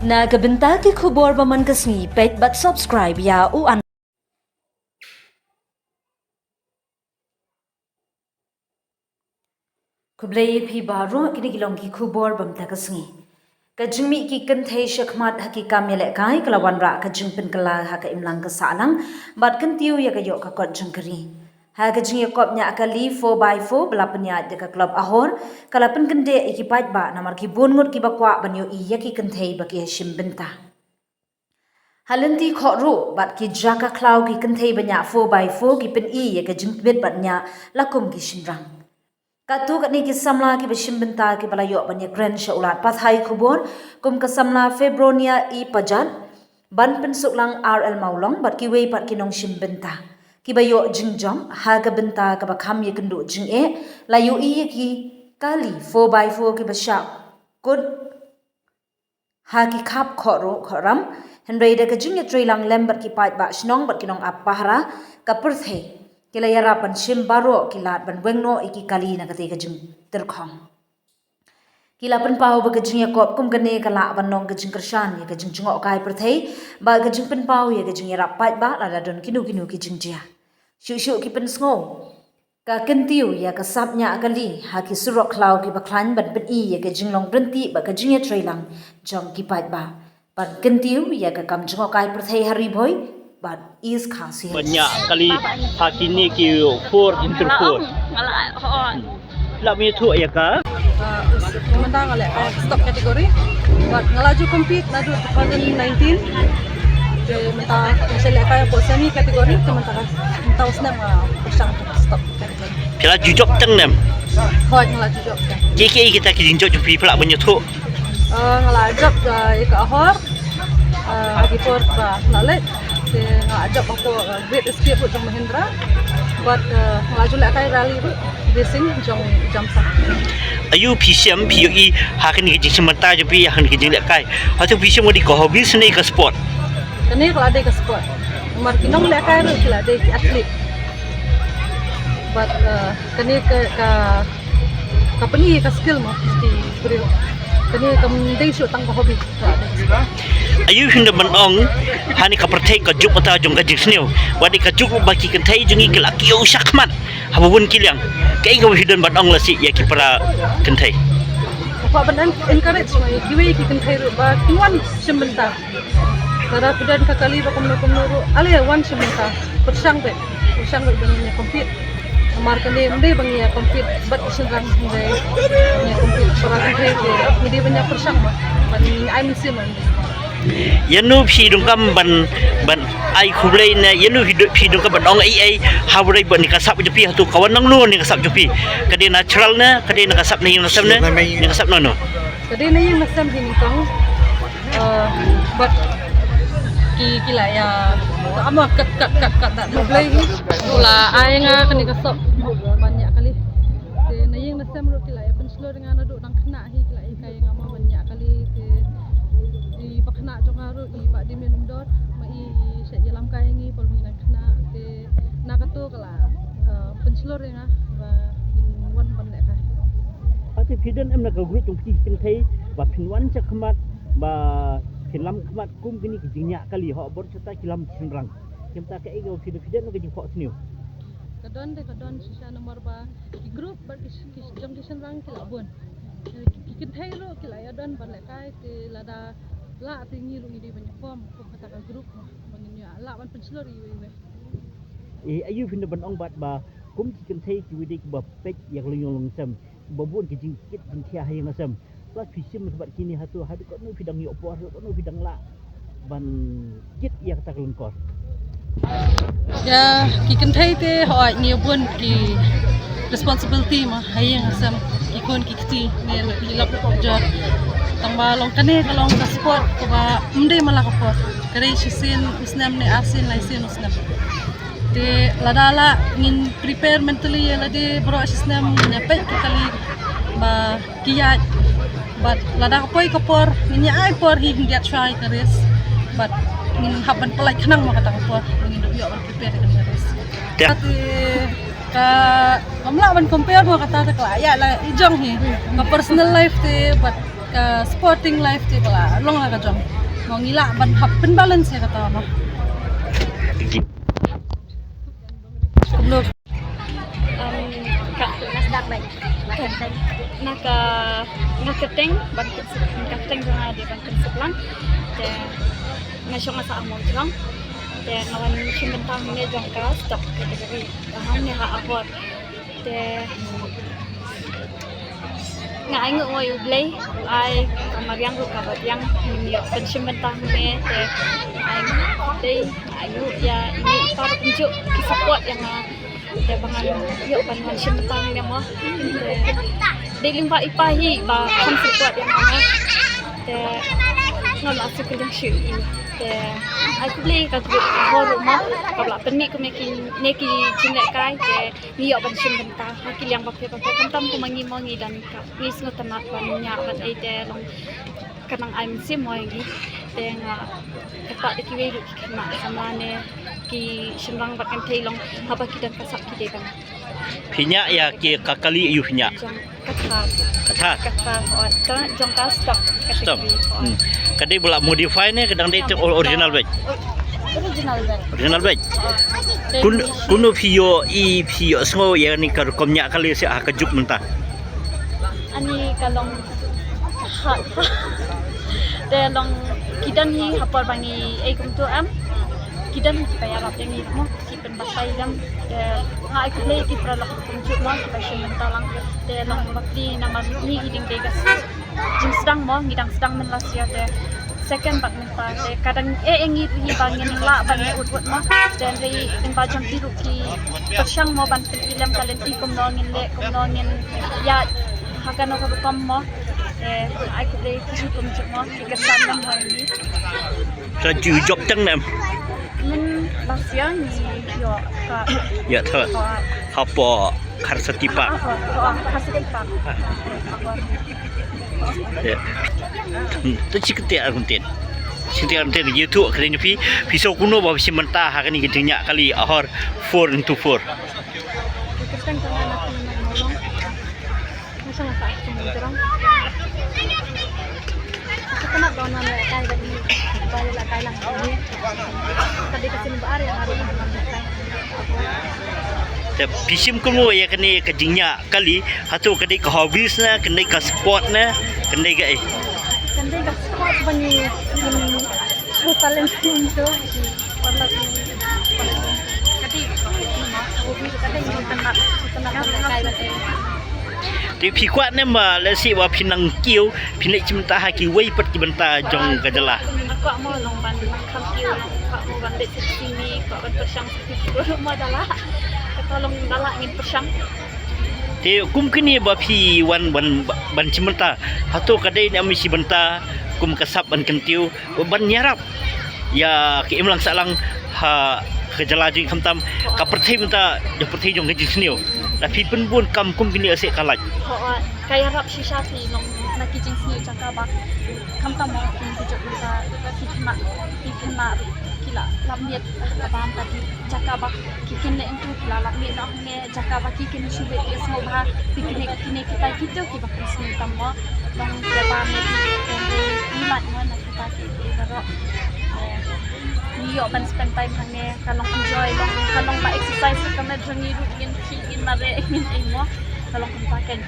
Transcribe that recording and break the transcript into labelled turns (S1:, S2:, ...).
S1: Nagabenta ki khubor baman kasni pet but subscribe ya u an Kublai phi baro kini kilong ki khubor bamta kasni Kajingmi ki kanthai shakmat haki kamyele kai kalawan ra kajing pen kala haka imlang kasalang bat kentiu ya kayo ka kot jengkeri ha kajing yakop nya akali 4x4 belapnya de ka club ahor kalapen kende ikipat ba namar ki bongut ki bakwa banyo iya ki kanthai baki hashim benta Halanti khoro bat ki jaka klau ki kanthai banya 4x4 ki pen iya kajing bet batnya lakum ki shinrang Katu kat ni kisamla ki bashim benta ki balayo banya grand shaulat pathai khubor kum kasamla febronia I pajan ban pensuklang RL maulong bat ki wei pat kinong shim benta ki bayo jingjam ha ka benta ka bakham ye kendu jing layu I ki kali 4x4 ki basha kut ha ki khap khoro khoram henrei da ka jing ye trailang lembat ki pat ba shnong bat kinong apahra ka purthei Kila yara pan shim baro kila pan wengno iki kali na kate kajing terkhong. Kila pan pau ba kajing yakop kum gane kala pan nong kajing kershan ya kajing jungok kai perthei ba kajing pan pau ya kajing yara pat ba la don kinu kajing dia. Shu ki pan sngo. Ka kentiu ya kasapnya akali ha ki surok klau ki baklan ban pen I ya kajing long berhenti ba kajing ya trailang jong ki pat ba. Pan kentiu ya ka kam jungok kai perthei hari boy but is khasi
S2: banyak kali hakini ki 4 into 4 la mi thu ya ka
S3: sementara ngale stop kategori buat ngelaju compete laju 2019 je mentah selek kaya po semi kategori sementara entah usnam pasang stop kategori
S2: pila jujok teng nem
S3: hoi ngelaju job
S2: KK kita ki jinjok jupi pula banyak thu
S3: ngelaju ke ahor lagi por lalet ngajak aku Great Escape untuk Mahindra buat ngaju lek kai rally bu racing jam sak
S2: ayu PCM PUE hakan ki jing semata jupi hakan ki jing lek kai hatu PCM di ko hobi seni ke sport
S3: kene kalau ada ke sport nomor kinong lek kai ru kila ada atlet buat kene ke company ke skill mah mesti beri kene kamdei shoot tang hobi
S2: ayu hinda manong hani ka perthei ka juk ata jong ka jisneu wadi ka juk baki kan thai jungi kila kiu shakman habun kilyang kai ga hidan manong lasi ya ki para kan thai
S3: apa benan encourage mai kiwi ki kan thai ru ba kinwan sebentar dara kudan ka kali ba kumno ru ale wan sebentar persang be dengan compete amar kene mde bang ya compete bat senrang mde ya compete para kan thai mde banyak persang ba ban ai musim
S2: yanu phi dung kam ban ai khublei na yanu phi dung kam ban ong ai hawrei ban ni kasap jupi hatu kawan nang nu ni kasap jupi kade natural na kade na kasap ni nasam na ni kasap no
S3: kade na yung nasam din kang but kila ya ama kat tak khublei la ai nga kani kasap banyak kali na yung nasam ro kila ya penslo dengan aduk nang kena hi kila kai ngama banyak kali di pakna jongaru I pak di minum dor mai se jalam kai ngi pol ngi kena te nakato kala penslor nga ba wan ban le kai
S2: ati phidan em na ka group tung ki king thai ba phinwan cha khmat ba philam khmat kum gini ki jingnya kali ho bor chata kilam chinrang kimta ka ego phidan no ki jing pho sniu
S3: kadon sisa nomor ba di group bar ki jong ki senrang ki labun ki thai ro ki la ya don ban le kai te lada la tingi lu ide banyak form ko kata ka grup banyak la ban penslor we
S2: ayu phinda ban ong bat ba kum ki kan thai ki widi ba pek yak long sam babun ki jing kit jing thia hayang asam plus fisim sebat kini hatu hadu ko no fidang yo por ko no fidang la ban kit yak ta klun kor
S3: ya ki kan thai te hoi ni bun ki responsibility ma hayang asam ikon ki kiti ne lap job tamba long kane kalong ka sport ko ba mde mala ka por kare shisin usnam ne asin laisin usnam te ladala ngin prepare mentally lade bro sisnam nyapet kali ba kiya but lada poi ka por nya ai por hi get try karis but ngin haban pelai khnang ma kata ka por ngin do yo prepare kan karis ka kamla ban compare mo kata ta kala ya la ijong hi ka personal life te but sporting life tu pula long lah kajong mau ngila ban hap pen balance ya kata mo belum
S4: kak nasdak baik kan nakateng bangkit nakateng dengan dia bangkit sebelang dan nasyong asa among lang dan ngawan simentang ni jangka stop kategori bahang ni ha abot dan nga ingo mo yublay ay kamaryang ko kabat yang niyo pensimentang ni te ay ayo ya ini para tunjuk support yang te bangan yo ban simentang ni mo de limba ipahi ba kan support yang te ngam asu ko yang shu te ay kublay ka horo mo kabla penmi ko neki jinlek kai te niyo ban simentang hakil yang bakte kantam ko mangi dan ngis ngotamat ban nya ban ai te long kanang I'm sim mo gi te nga kapak de kiwe kena samane ki simrang bakan thailong haba kidan kasak kide kan
S2: Pinya ya ki kakali yu pinya.
S4: kata ot ka jong ka stop
S2: Stop.
S4: kategori
S2: Kadai pula modify ni kadang dia original baik.
S4: original baik
S2: Kuno pio semua yang ni komnya kali si kajuk mentah.
S4: ani kalong de long kidan hi hapor bangi ai kum tu am kidan kaya rap yang mo kipen batai dam de nga ai kulay ki pra lak tunjuk mo ki passion mentalang de long bakti nama ni hiding degas jing sedang mo ngidang sedang menlasia de second bak menta de kadang engi hi bangin la ban ut mo dan ri ing bajang biru ki persyang mo ban ilam kalen ti kum nongin ya hagan ko kam mo ai kulay ki tunjuk mo ki kesan dam mo ni
S2: Raju job teng nam.
S4: men Basia ni yo ka
S2: Ya thơ. Hapo karsatipa.
S4: hasil pak
S2: Ya. Tu cikte arunten. Cikte arunten YouTube kali ni pisau kuno bawa si mentah hari ni gedenya kali ahor 4x4.
S4: kita kan nak nolong masa masa terang kita nak bawa nama kai bagi balik lah kai lang ini tadi kasi baar yang hari ini
S2: Pisim kuno ya kini kejingnya kali atau kini ke hobbies na kini ke sport na kini ke
S4: kandi ka sport bani talent itu warna kadi hobi kadi tenang kai bagi
S2: di pikuat ni mah lesi wa pinang kiu pinai cimta haki wei pat kibenta jong kajala.
S4: Aku mau lomban kam kiu pak mau ban det sini kok ban persang seperti mau adalah tolong galak ngin persang
S2: Ti kum kini ba pi wan ban cimta atau kadai ni amisi benta kum kasap ban kentiu ban nyarap ya ki imlang salang ha kejala jing kamtam ka perthai benta ya perthai jong gaji siniu tapi pun kam kum kini asik kalaj.
S4: Kaya rap si Shafi nung nakijing sini cakap ba kam tam mo kin tujuk kita kikna kila lambiet abang tadi cakap ba kikin le entu kila lambiet no ne cakap ba kikin subet ya semua bah kini kita gitu ki bakal sini tam mo nung berapa menit nimat mo nak kita kira niyo ban spend time hangnya kalong enjoy kalong ba exercise kami jeng hidup in mare in mo kalong kumpakan